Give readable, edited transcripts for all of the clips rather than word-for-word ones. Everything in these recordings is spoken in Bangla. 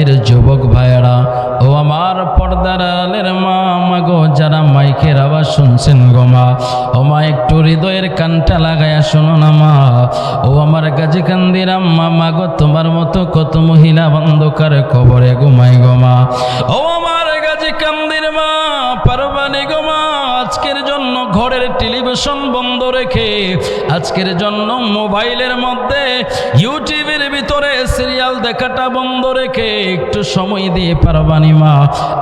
কান্দির যুবক ভাইয়েরা, ও আমার পর্দার আড়ালের মা, মাগো যারা মাইকের আওয়াজ শুনছেন গো মা, ও মা একটু হৃদয়ের কানটা লাগায়া শোনো না মা। ও আমার গাজী কান্দির আম্মা, মাগো তোমার মতো কত মহিলা অন্ধকার কবরে ঘুমাই গো মা। ও আমার গাজী কান্দির মা, পারবানি গো মা, আজকের জন্য ঘরের টেলিভিশন বন্ধ রেখে, আজকের জন্য মোবাইলের মধ্যে ইউটিউবের ভিতরে সিরিয়াল দেখাটা বন্ধ রেখে একটু সময় দিয়ে পারবানি মা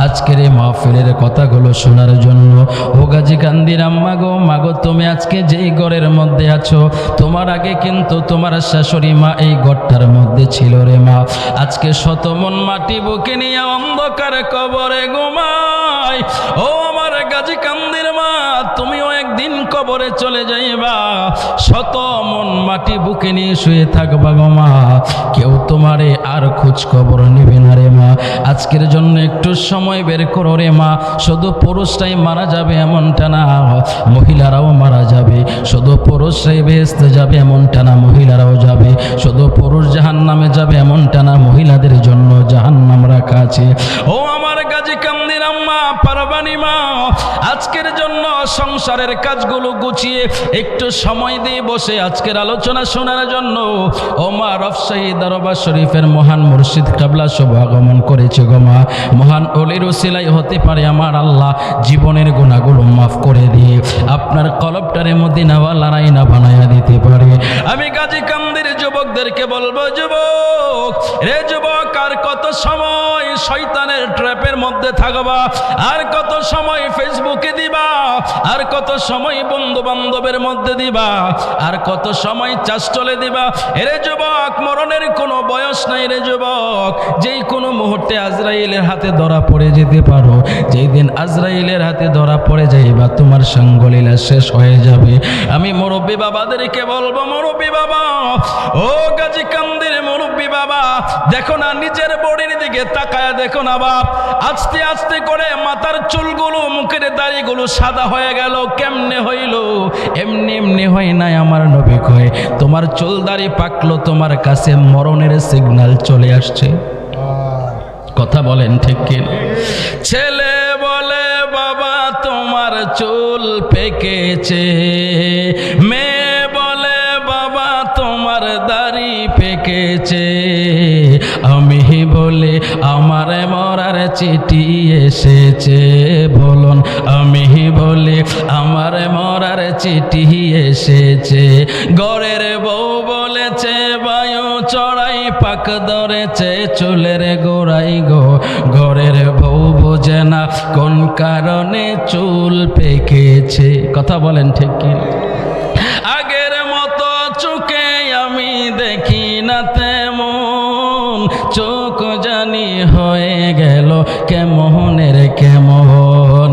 আজকের এই মাহফিলের কথাগুলো শোনার জন্য। ও গাজী কান্দির আম্মা গো, মাগো তুমি আজকে যেই ঘরের মধ্যে আছো, তোমার আগে কিন্তু তোমার শাশুড়ি মা এই ঘরটার মধ্যে ছিল রে মা। আজকে শত মন মাটি বুকে নিয়ে অন্ধকার কবরে ঘুমাই। ও আমার গাজী কান্দির মা, তুমিও একদিন কবরে চলে যাইবা, শত মন মাটি বুকে নিয়ে শুয়ে থাকবা গো মা, কেউ তোমারে আর খোঁজ খবর নেবে না রে মা। আজকের জন্য একটু সময় বের করো রে মা। শুধু পুরুষরাই মারা যাবে এমনটা না, মহিলারাও মারা যাবে। শুধু পুরুষরাই বেহেশতে যাবে এমনটা না, মহিলারাও যাবে। শুধু পুরুষ জাহান্নামে যাবে এমনটা না, মহিলাদের জন্য জাহান্নাম রাখা আছে। ও আমার গাজী কান্দির আম্মা, পারবানি মা, আজকের জন্য সংসারের কাজগুলো গুছিয়ে একটু সময় দিয়ে বসে আজকের আলোচনা শোনার জন্য ও মা রাজশাহী দরবার শরীফের মহান মুর্শিদ কিবলা শুভ আগমন করেছে গো মা। মহান ওলির উসিলাই হতে পারে আমার আল্লাহ জীবনের গুনাহগুলো মাফ করে দিয়ে আপনার কলবটারে মদিনাওয়ালা রাইনা বানায়া দিতে পারে। আমি গাজী কান্দির যুবকদেরকে বলবো, যুবক রে যুবক, আর কত সময় শয়তানের ট্র্যাপের মধ্যে থাকবা, আর কত সময় ফেসবুকে দিবা, আর কত সময় বন্ধু বান্ধবের মধ্যে দিবা, আর কত সময় চাষচলে দিবা। রে যুবক, মরণের কোনো বয়স নাই রে যুবক। যেই কোনো মুহূর্তে আজরাইলের হাতে ধরা পড়ে যেতে পারো। যেই দিন আজরাইলের হাতে ধরা পড়ে যাইবা, তোমার সঙ্গলীলা শেষ হয়ে যাবে। আমি মুরব্বী বাবাদেরকে বলবো, মুরব্বী বাবা, ও গাজী কান্দির মুরব্বী বাবা, দেখো না নিজের বডির দিকে তাকায়া দেখো না বাপ। আস্তে আস্তে করে মাথার চুলগুলো, মুখের দাড়িগুলো সাদা হয়ে গেল। কেমনে হইল? এমনি এমনি হয় নাই। আমার নবী কয়, তোমার চুল দাড়ি পাকলো, তোমার কাছে মরণের সিগন্যাল চলে আসছে। কথা বলেন ঠিক কি? ছেলে বলে বাবা তোমার চুল পেকেছে, মেয়ে বলে বাবা তোমার দাড়ি পেকেছে, আমি বলে আমার মরার চিঠি এসেছে। বলুন, আমি বলে আমার মরার চিঠি এসেছে। ঘরের বউ বলেছে বায়ু চড়াই পাক ধরেছে চুলের গোড়াই গো। ঘরের বউ বোঝে না কোন কারণে চুল পেকেছে। কথা বলেন ঠিক কি? আগের মতো চোখে আমি দেখি না তেমন, চোখ জানি হয়ে গেল কেমনের কেমন।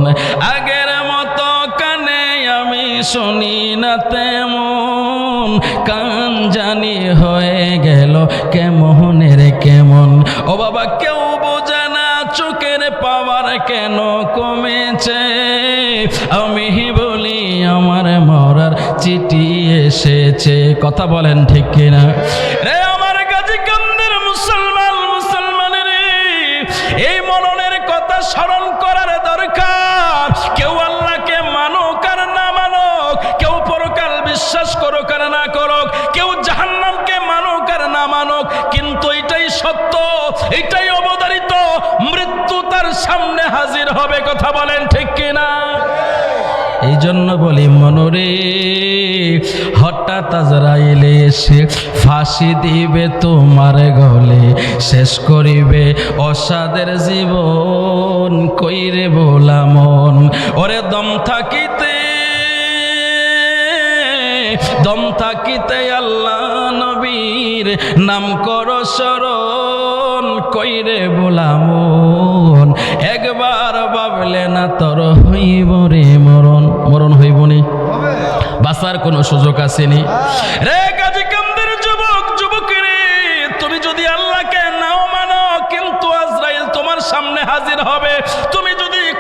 আগের মতো কানে আমি শুনি না তেমন, কান জানি হয়ে গেল কেমনের কেমন। ও বাবা, কেউ বোঝে না চোখের পাওয়ার কেন কমেছে। আমি বলি আমার মরার চিঠি এসেছে। কথা বলেন ঠিক কিনা? রে আমার গাজী কান্দির মুসলমান, মুসলমানের এই মরণের কথা স্মরণ করার দরকার। কেউ আল্লাহকে মানুক আর না মানুক, কেউ পরকাল বিশ্বাস করুক আর না করুক, কেউ জাহান্নামকে মানুক আর না মানুক, কিন্তু এটাই সত্য, এটাই অবধারিত, মৃত্যু তার সামনে হাজির হবে। কথা বলেন ঠিক কিনা? এই জন্য বলি মনরে, হঠাৎ আজরাইল এসে ফাঁসি দিবে তোমার গলে, শেষ করিবে অসাদের জীবন, কইরে বলা মন। ওরে দম থাকিতে, দম থাকিতে আল্লাহ নবীর নাম করো স্মরণ, কইরে বলা মন। একবার ভাবলে না তোর হইব রে মরণ। মরণ হইব নি, বাঁচার কোনো সুযোগ আসেনি। রে গাজী কান্দির যুবক, যুবক রে, তুমি যদি আল্লাহকে নাও মানো, কিন্তু আজরাইল তোমার সামনে হাজির হবে। তুমি যদি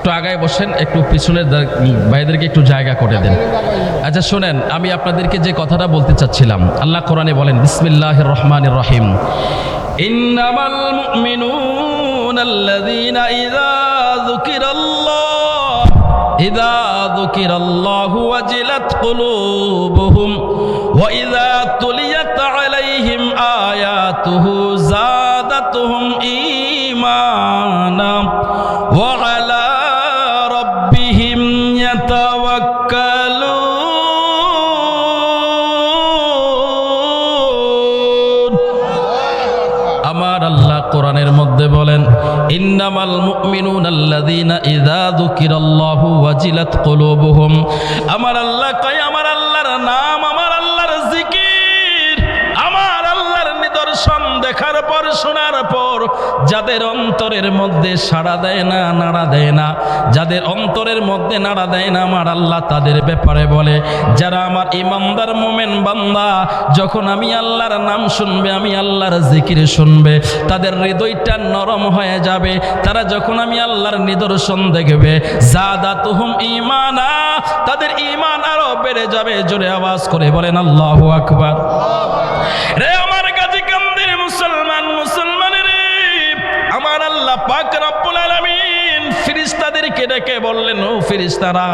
একটু আগায় বসেন, একটু পিছনের ভাইদেরকে একটু জায়গা করে দেন। আচ্ছা শোনেন, আমি আপনাদেরকে যে কথাটা বলতে চাচ্ছিলাম, আল্লাহ কোরআনে বলেন বিসমিল্লাহির রহমানির রহিম, ইন্নামাল মুমিনুনাল্লাযীনা ইযা যুকিরাল্লাহু ওয়াজিলাত কুলুবুহুম ওয়া ইযা তুলিয়াত আলাইহিম আয়াতুহু যাদাতুহুম ঈমানা ওয়া আলা রাব্বিহিম ইয়াতাওয়াক্কালুন। আমার আল্লাহ কোরআনের মধ্যে বলেন ইন্নামাল মুমিনুনাল্লাযীনা ইযা যুকিরাল্লাহু ওয়াজিলাত কুলুবুহুম। আমার আল্লাহ কয়, আমার আল্লাহর নাম, আমার আল্লাহর জিকির, আমার আল্লাহর নিদর্শন দেখার পর, শোনার পর যাদের অন্তরের মধ্যে সাড়া দেয় না, নাড়া দেয় না, যাদের অন্তরের মধ্যে নাড়া দেয় না, আমার আল্লাহ তাদের ব্যাপারে বলে, যারা আমার ইমানদার মুমিন বান্দা যখন আমি আল্লাহর নাম শুনবে, আমি আল্লাহর জিকির শুনবে, তাদের হৃদয়টা নরম হয়ে যাবে। তারা যখন আমি আল্লাহর নিদর্শন দেখবে, যাদাতুহুম ঈমানা, তাদের ঈমান আরো বেড়ে যাবে। জোরে আওয়াজ করে বলেন আল্লাহু আকবার। রে আমার গাজীকান্দির মুসলমান, মুসলমানের আমার আল্লাহ পাক রব্বুল আলামিন ফেরেশতাদেরকে ডেকে বললেন, ও ফেরেশতারা,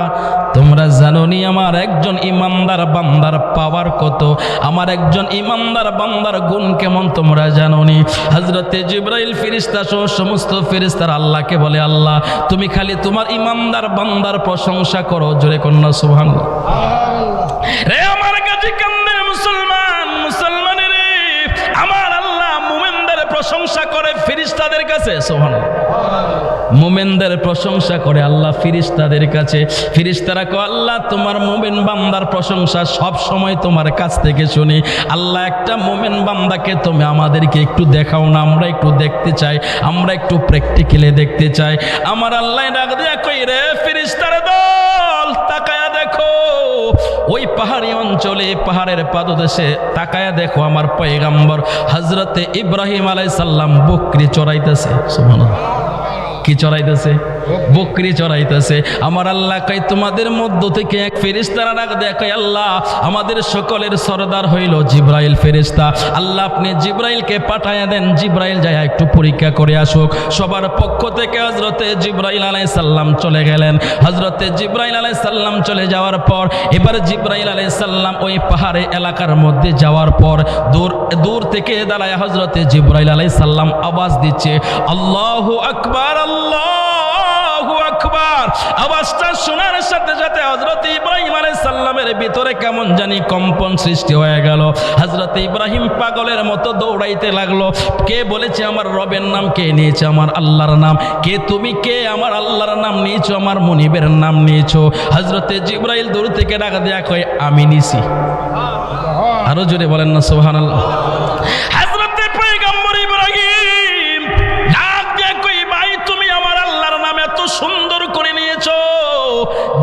তোমরা জানোনি আমার একজন ইমানদার বান্দার পাওয়ার কত, আমার একজন ইমানদার বান্দার গুণ কেমন তোমরা জানোনি? হযরতে জিবরাইল ফেরেশতা সহ সমস্ত ফেরেশতারা আল্লাহকে বলে, আল্লাহ তুমি খালি তোমার ইমানদার বান্দার প্রশংসা করো। জোরে কন্যা সুবহানাল্লাহ। রে আমার গাজীকান্দির মুসলমান, মুসলমানের আমার আল্লাহ মুমিনদের প্রশংসা করে ফেরেশতাদের কাছে। সুবহানাল্লাহ। মুমিনদের প্রশংসা করে আল্লাহ ফেরেশতাদের কাছে। ফেরেশতারা কয়, আল্লাহ তোমার মুমিন বান্দার প্রশংসা সব সময় তোমার কাছ থেকে শুনি। আল্লাহ একটা মুমিন বান্দাকে তুমি আমাদেরকে একটু দেখাও না, আমরা একটু দেখতে চাই, আমরা একটু প্র্যাকটিক্যালি দেখতে চাই। আমার আল্লাহ ডাক দিয়া কই, রে ফেরেশতার দল, তাকায়া দেখো ওই পাহাড়ি অঞ্চলে, পাহাড়ের পাদদেশে তাকায়া দেখো আমার পয়গম্বর হযরতে ইব্রাহিম আলাইহিস সালাম বকরি চড়াইতেছে। সুবহানাল্লাহ। কি চড়াইতেছে? বকরি চড়াইতেছে। আমার আল্লাহ কয়, তোমাদের মধ্য থেকে এক ফেরেশতারা ডাক দেয়, কয় আল্লাহ আমাদের সকলের সরদার হইল জিবরাইল ফেরেশতা, আল্লাহ আপনি জিবরাইলকে পাঠায়া দেন, জিবরাইল যায় একটু পরীক্ষা করে আসুক। সবার পক্ষ থেকে হযরতে জিবরাইল আলাইহিস সালাম চলে গেলেন। হযরতে জিবরাইল আলাইহিস সালাম চলে যাওয়ার পর এবার জিবরাইল আলাইহিস সালাম ওই পাহাড়ে এলাকার মধ্যে যাওয়ার পর দূর থেকে দাঁড়ায় হযরতে জিবরাইল আলাইহিস সালাম আওয়াজ দিচ্ছে, আল্লাহু আকবার, আল্লাহু আকবার। আওয়াজটা শোনার সাথে সাথে হযরত ইব্রাহিম আলাইহিস সালামের ভিতরে কেমন জানি কম্পন সৃষ্টি হয়ে গেল। হযরত ইব্রাহিম পাগলের মতো দৌড়াইতে লাগলো। কে বলেছে আমার রবের নাম? কে নিয়েছে আমার আল্লাহর নাম? কে তুমি? কে আমার আল্লাহর নাম নিয়েছো, আমার মুনিবের নাম নিয়েছো? হযরত জিবরাইল দূর থেকে ডাক দেয়া কয়, আমি নিছি। আরো জোরে বলেন না সুবহানাল্লাহ। হযরত পয়গম্বর ইব্রাহিম ডাক দেয়া কই, ভাই তুমি আমার আল্লাহর নাম এত সুন্দর করে নিয়েছো,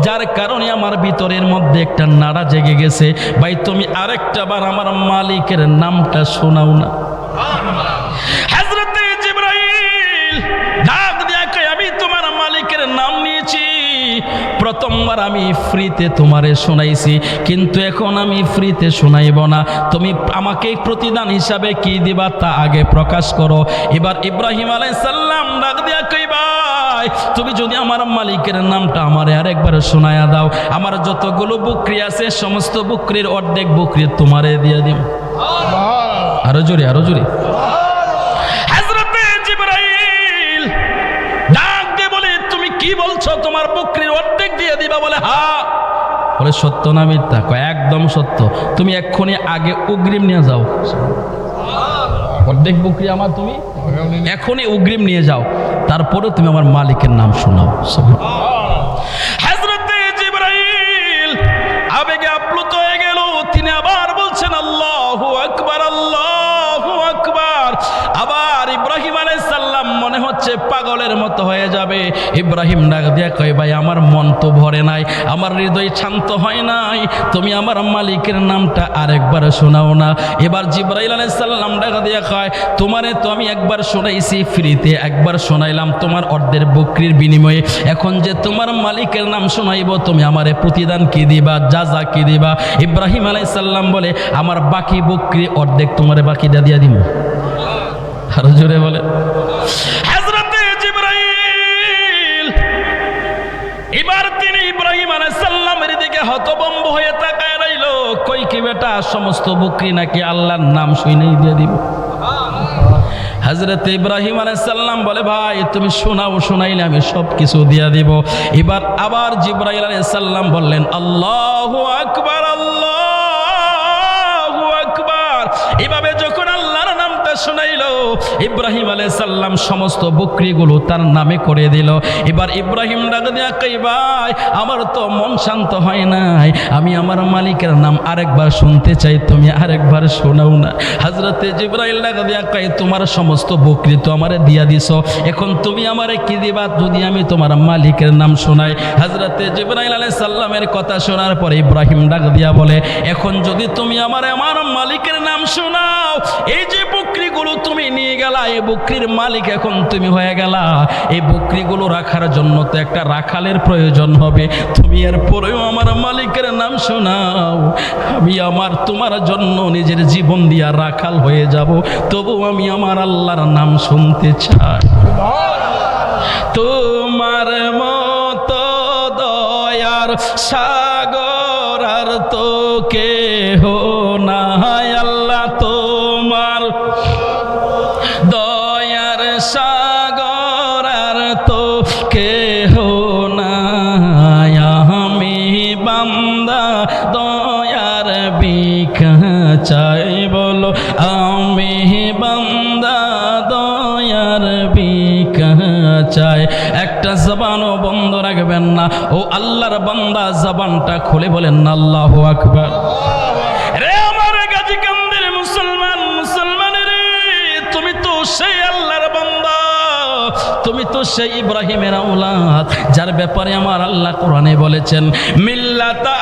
যার কারণে আমার ভিতরের মধ্যে একটা নাড়া জেগে গেছে। ভাই তুমি আরেকটা বার আমার মালিকের নামটা শোনাও না। হযরত জিবরাইল ডাক দেয়া কই, আমি তোমার মালিকের নাম নিয়েছি, প্রথমবার আমি ফ্রিতে তোমারে শোনাইছি, কিন্তু এখন আমি ফ্রিতে শোনাইব না। তুমি আমাকে প্রতিদান হিসাবে কি দিবা তা আগে প্রকাশ করো। এবার ইব্রাহিম আলাইহিস সালাম ডাক দিয়া কই, ভাই তুমি যদি আমার মালিকের নামটা আমারে আরেকবার শোনায়া দাও, আমার যতগুলো বকরি আছে সমস্ত বকরির অর্ধেক বকরি তোমারে দিয়ে দিব। আরো জোরে, আরো জোরে। হযরতে জিবরাইল ডাক দিয়ে বলে, তুমি কি বলছো? তোমার বকরির অর্ধেক দিয়ে দিবা? বলে হ্যাঁ। বলে সত্য না মিথ্যা? কয় একদম সত্য। তুমি এক্ষুনি আগে অগ্রিম নিয়ে যাও, অর্ধেক বকরি আমার, তুমি এখনই অগ্রিম নিয়ে যাও, তারপরে তুমি আমার মালিকের নাম শোনাও। হযরতে জিবরাইল আবেগে আপ্লুত হয়ে গেল। তিনি আবার বলছেন আল্লাহু আকবার, আল্লাহু আকবার। আবার ইব্রাহিম আলাইহিস সালাম মনে হচ্ছে পাগলের মতো হয়ে যাবে। ইব্রাহিম ডাক দিয়া কয় ভাই আমার মন তো ভরে নাই, আমার হৃদয় শান্ত হয় নাই, তুমি আমার মালিকের নামটা আরেকবার শোনাও না। এবার জিবরাইল আলাইহিস সালাম ডাক দিয়া কয় তোমারে তো আমি একবার শোনাইছি ফ্রিতে, একবার শোনাইলাম তোমার অর্ধের বকরির বিনিময়ে, এখন যে তোমার মালিকের নাম শোনাইব তুমি আমারে প্রতিদান কি দিবা, যা কি দিবা? ইব্রাহিম আলাইহিস সালাম বলে আমার বাকি বকরি অর্ধেক তোমারে বাকিটা দিয়া দিব। আরো জোরে বলে হযরতে জিবরাইল। এবার তিনি ইব্রাহিম আলাইহিস সালামের দিকে হতভম্ব হয়ে তাকায় রইল, কই কি বেটা সমস্ত বকরি নাকি আল্লাহর নাম শুনেই দিয়ে দিব? হযরত ইব্রাহিম আলাইহিস সালাম বলে ভাই তুমি শোনাও, শোনাইলে আমি সব কিছু দিয়া দিব। এবার আবার জিবরাইল আলাইহিস সালাম বললেন আল্লাহু আকবার, আল্লাহু আকবার। এভাবে যখন আল্লাহর নামটা শোনাইলো ইব্রাহিম আলাইহিস সালাম সমস্ত বকরিগুলো তার নামে করে দিল। এবার ইব্রাহিম ডাক দিয়া কই ভাই আমার তো মন শান্ত হয় নাই, আমি আমার মালিকের নাম আরেকবার শুনতে চাই, তুমি আরেকবার শোনাও না। হযরতে জিবরাইল ডাক দিয়া কই তোমার সমস্ত বকরি তো আমারে দিয়া দিছো, এখন তুমি আমারে কি দিবা যদি আমি তোমার মালিকের নাম শোনাই? হযরতে জিবরাইল আলাইহিস সালামের কথা শোনার পরে ইব্রাহিম ডাক দিয়া বলে এখন যদি তুমি আমার মালিকের নাম শোনাও, এই যে বকরিগুলো তুমি নিয়ে গেলা এই বকরির মালিক এখন তুমি হয়ে গেলা, এই বকরিগুলো রাখার জন্য তো একটা রাখালের প্রয়োজন হবে, তুমি এর পরেও আমার মালিকের নাম শোনাও, আমি আমার তোমার জন্য নিজের জীবন দিয়া রাখাল হয়ে যাব, তবু আমি আমার আল্লাহর নাম শুনতে চাই। তোমার মতো দয়ার সাগর আর তো কেহ নাই আল্লাহ, তোমার দয়ার সাগর আর তো কেহ নাই, আমি বান্দা দয়ার ভিক্ষা চাই, বলো আমি বান্দা দয়ার ভিক্ষা চাই। একটা জবানও বন্ধ রাখবেন না, ও আল্লাহর বান্দা জবানটা খুলে বলেন না আল্লাহু আকবার। রে আমার গাজীকান্দির মুসলমান, মুসলমান রে তুমি তো সেই আল্লাহর বান্দা, তুমি তো সেই ইব্রাহিমের আওলাদ যার ব্যাপারে আমার আল্লাহ কোরআনে বলেছেন মিল্লাতা